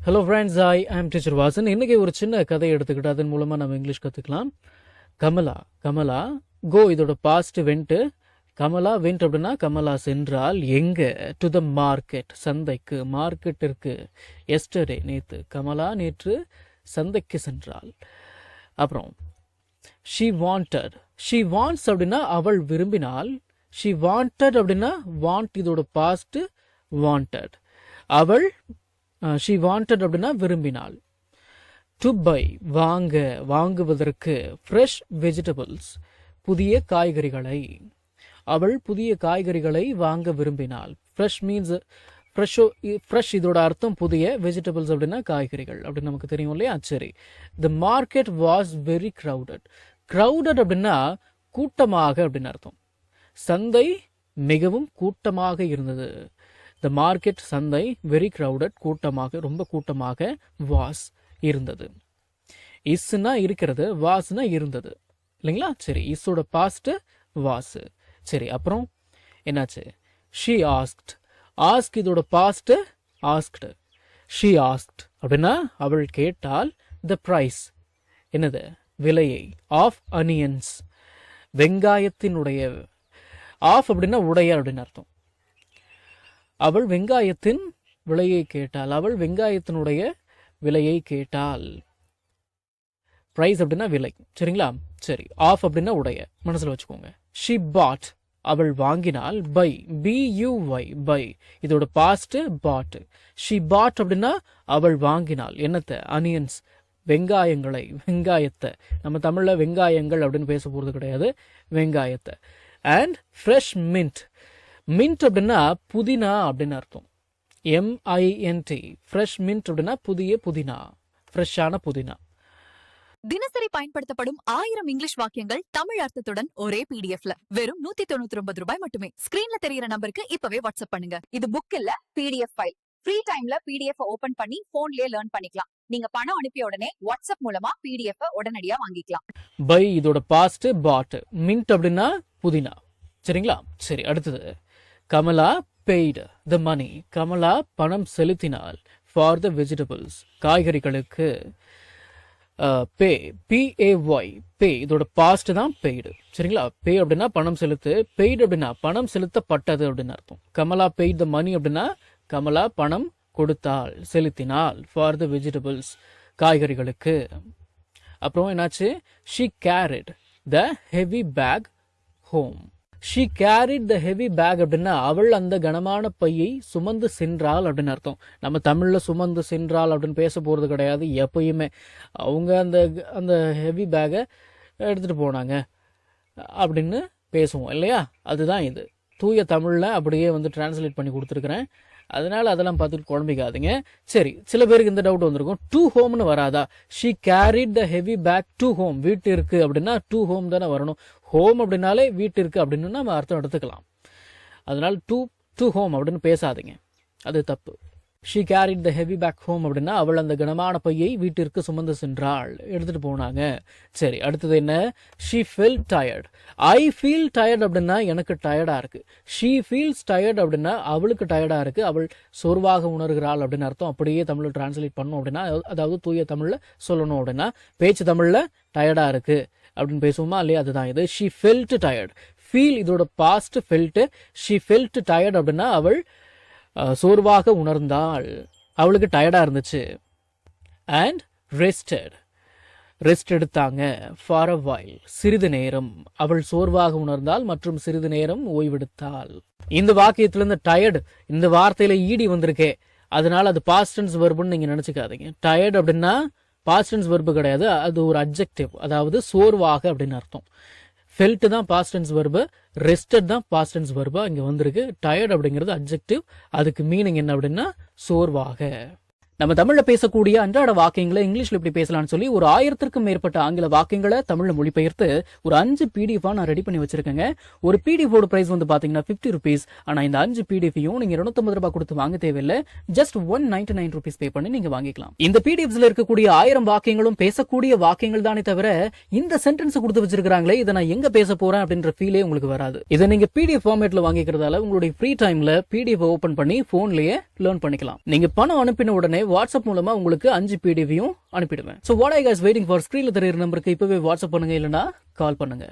Hello friends, I'm teacher Vasan. இன்றைக்கி ஒரு சின்ன கதையை எடுத்துக்கிட்டு அதன் மூலமாக நம்ம இங்கிலீஷ் கற்றுக்கலாம். கமலா கோ, இதோட பாஸ்ட் வென்ட்டு. கமலா வென்ட் அப்படின்னா கமலா சென்றால் எங்கே? டு த மார்க்கெட், சந்தைக்கு, மார்க்கெட்டிற்கு. எஸ்டர்டே, நேற்று. கமலா நேற்று சந்தைக்கு சென்றாள். அப்புறம் ஷீ வாண்ட்ஸ் அப்படின்னா அவள் விரும்பினாள். ஷீ வாண்டட் அப்படின்னா வாண்ட் இதோட பாஸ்ட் வாண்டட். அவள் ஷீ வாண்டட் அப்படின்னா விரும்பினாள். டு பை, வாங்குவதற்கு. ஃப்ரெஷ் வெஜிடபிள்ஸ், புதிய காய்கறிகளை. அவள் புதிய காய்கறிகளை வாங்க விரும்பினாள். ஃப்ரெஷ் மீன்ஸ் ஃப்ரெஷ் இதோட அர்த்தம் புதிய, வெஜிடபிள்ஸ் அப்படின்னா காய்கறிகள் அப்படின்னு நமக்கு தெரியும் இல்லையா? சரி. The market was very crowded அப்படின்னா கூட்டமாக அப்படின்னு அர்த்தம். சந்தை மிகவும் கூட்டமாக இருந்தது. த மார்க்கெட், சந்தை, வெரி க்ரௌடட், கூட்டமாக, ரொம்ப கூட்டமாக, வாஸ் இருந்தது. இஸ்னா இருக்கிறது, வாஸ்னா இருந்தது இல்லைங்களா? சரி, இஸ்ஸோட பாஸ்ட் வாஸ். சரி, அப்புறம் என்னாச்சு? ஷீ ஆஸ்க் இதோட பாஸ்ட் ஆஸ்க்டு. ஷீ ஆஸ்க்ட் அப்படின்னா அவள் கேட்டால். த பிரைஸ், என்னது? விலையை. Of onions, வெங்காயத்தினுடைய. ஆஃப் அப்படின்னா உடைய அப்படின்னு அர்த்தம். அவள் வெங்காயத்தின் விலையை கேட்டாள். அவள் வெங்காயத்தினுடைய விலையை கேட்டாள். பிரைஸ் அப்படின்னா விலை. சரிங்களா? சரி. ஆஃப் அப்படின்னா உடைய, மனசுல வச்சுக்கோங்க. ஷி பாட், அவள் வாங்கினாள். பை, BUY, பை இதோட பாஸ்ட் பாட். ஷி பாட் அப்படின்னா அவள் வாங்கினாள். என்னத்தை? அனியன்ஸ், வெங்காயங்களை, வெங்காயத்தை. நம்ம தமிழ்ல வெங்காயங்கள் அப்படின்னு பேச போறது கிடையாது, வெங்காயத்தை. அண்ட் ஃப்ரெஷ் மின்ட் அப்படின்னா புதினா அப்படின்னு அர்த்தம். MINT, ஃப்ரெஷ் மின்ட் அப்படின்னா புதிய புதினா, ஃப்ரெஷ்ஷான புதினா. தினசரி பயன்படுத்தப்படும் 1000 இங்கிலீஷ் வாக்கியங்கள் தமிழ் அர்த்தத்துடன் ஒரே PDFல வெறும் 199 ரூபாய் மட்டுமே. ஸ்கிரீன்ல தெரியுற நம்பருக்கு இப்பவே வாட்ஸ்அப் பண்ணுங்க. இது புக் இல்ல, PDF ஃபைல். ஃப்ரீ டைம்ல PDF ஓபன் பண்ணி போன்லயே லேர்ன் பண்ணிக்கலாம். நீங்க பணம் அனுப்பிய உடனே வாட்ஸ்அப் மூலமா PDF உடனடியா வாங்கிக்கலாம். பை இதோட பாஸ்ட் பாட். மின்ட் அப்படின்னா புதினா. சரிங்களா? சரி, அடுத்தது. Kamala paid the money. Kamala பணம் செலுத்தினாள். ஃபார் த வெஜிடபிள்ஸ், காய்கறிகளுக்கு. பே, PAY, பே இதோட பாஸ்ட் தான் பெய்டு. சரிங்களா? பே அப்படின்னா பணம் செலுத்து. பெய்டு அப்படின்னா பணம் செலுத்தப்பட்டது அப்படின்னு அர்த்தம். கமலா பெய்ட் த மணி அப்படின்னா கமலா பணம் கொடுத்தாள், செலுத்தினாள். ஃபார் த வெஜிடபிள்ஸ், காய்கறிகளுக்கு. அப்புறம் என்னாச்சு? She carried the heavy bag home. She carried the heavy bag அப்படின்னா அவள் அந்த கனமான பையை சுமந்து சென்றாள் அப்படின்னு அர்த்தம். நம்ம தமிழ்ல சுமந்து சென்றாள் அப்படின்னு பேச போறது கிடையாது எப்பயுமே. அவங்க அந்த ஹெவி பேக்கை எடுத்துட்டு போனாங்க அப்படின்னு பேசுவோம் இல்லையா? அதுதான் இது. தூய தமிழ்ல அப்படியே டிரான்ஸ்லேட் பண்ணி கொடுத்துருக்குறேன். அதனால அதெல்லாம் பார்த்துட்டு குழம்பிக்காதீங்க. சரி, சில பேருக்கு இந்த டவுட் வந்திருக்கும், டு ஹோம்னு வராதா? She carried the heavy bag to home. வீட்டு இருக்கு அப்படின்னா டு ஹோம் தானே வரணும். ஹோம் அப்படின்னாலே வீட்டு இருக்கு அப்படின்னு நம்ம அர்த்தம் எடுத்துக்கலாம். அதனால டு ஹோம் அப்படின்னு பேசாதீங்க, அது தப்பு. She carried the heavy bag home அப்படின்னா அவள் அந்த கனமான பையை வீட்டிற்கு சுமந்து சென்றாள், எடுத்துட்டு போனாங்க. சரி, அடுத்தது என்ன? She fell tired. I feel tired அப்படின்னா எனக்கு டயர்டா இருக்கு. ஷீ ஃபீல்ஸ் டயர்ட் அப்படின்னா அவளுக்கு டயர்டா இருக்கு, அவள் சோர்வாக உணர்கிறாள் அப்படின்னு அர்த்தம். அப்படியே தமிழ்ல டிரான்ஸ்லேட் பண்ணணும் அப்படின்னா, அதாவது தூய தமிழ்ல சொல்லணும் அப்படின்னா, பேச்சு தமிழ்ல டயர்டா இருக்கு அப்படின்னு பேசுவோமா இல்லையா? அதுதான் இது. She felt tired. ஃபீல் இதோட past felt. She felt tired அப்படின்னா அவள் சோர்வாக உணர்ந்தாள், அவளுக்கு டயர்டா இருந்துச்சு. அண்ட் ரெஸ்ட் எடுத்தாங்க. ஃபார் அ வைல், சிறிது நேரம். அவள் சோர்வாக உணர்ந்தாள் மற்றும் சிறிது நேரம் ஓய்வெடுத்தாள். இந்த வாக்கியத்துல இந்த டயர்டு இந்த வார்த்தையில ஈடி வந்திருக்கே, அதனால அது பாஸ்ட் டென்ஸ் வெர்புன்னு நீங்க நினைச்சுக்காதீங்க. டயர்டு அப்படின்னா பாஸ்ட் டென்ஸ் வெர்பு கிடையாது, அது ஒரு அட்ஜெக்டிவ், அதாவது சோர்வாக அப்படின்னு அர்த்தம். ஃபெல்ட் தான் பாஸ்ட் டென்ஸ் வெர்பு, ரெஸ்டட் தான் பாஸ்ட் டென்ஸ் வெர்பா இங்க வந்திருக்கு. டயர்ட் அப்படிங்கிறது அட்ஜெக்டிவ், அதுக்கு மீனிங் என்ன அப்படின்னா சோர்வாக. நம்ம தமிழ்ல பேசக்கூடிய அன்றாட வாக்கியங்களை இங்கிலீஷ்ல எப்படி பேசலாம்னு சொல்லி ஒரு 1000க்கும் மேற்பட்ட ஆங்கில வாக்கியங்களை தமிழ்ல மொழிபெயர்த்து ஒரு 5 PDF நான் ரெடி பண்ணி வச்சிருக்கேங்க. ஒரு PDF ஓட பிரைஸ் பாத்தீங்கன்னா 50 rupees. ஆனா இந்த 5 PDFையும் நீங்க 250 ரூபாய் கொடுத்து வாங்க தேவையில்லை, ஜஸ்ட் 199 rupees பே பண்ணி நீங்க வாங்கிக்கலாம். இந்த PDFஸ்ல இருக்கக்கூடிய 1000 வாக்கியங்களும் பேசக்கூடிய வாக்கியங்கள் தானே தவிர இந்த சென்டென்ஸ் கொடுத்து வச்சிருக்காங்களே இதை நான் எங்க பேச போறேன் அப்படின்ற ஃபீலே உங்களுக்கு வராது. இதை நீங்க PDF ஃபார்மேட்ல வாங்கிக்கிறதால உங்களுடைய ஃப்ரீ டைம்ல PDF ஓபன் பண்ணி போன்லயே லேர்ன் பண்ணிக்கலாம். நீங்க பணம் அனுப்பின உடனே வாட்ஸ்அப் மூலமா உங்களுக்கு 5 பிடிஎஃப் அனுப்பிடுவேன். So what I guys waiting for ஸ்க்ரீன்ல தெரியுற நம்பருக்கு இப்பவே வாட்ஸ்அப் பண்ணுங்க, இல்லைன்னா கால் பண்ணுங்க.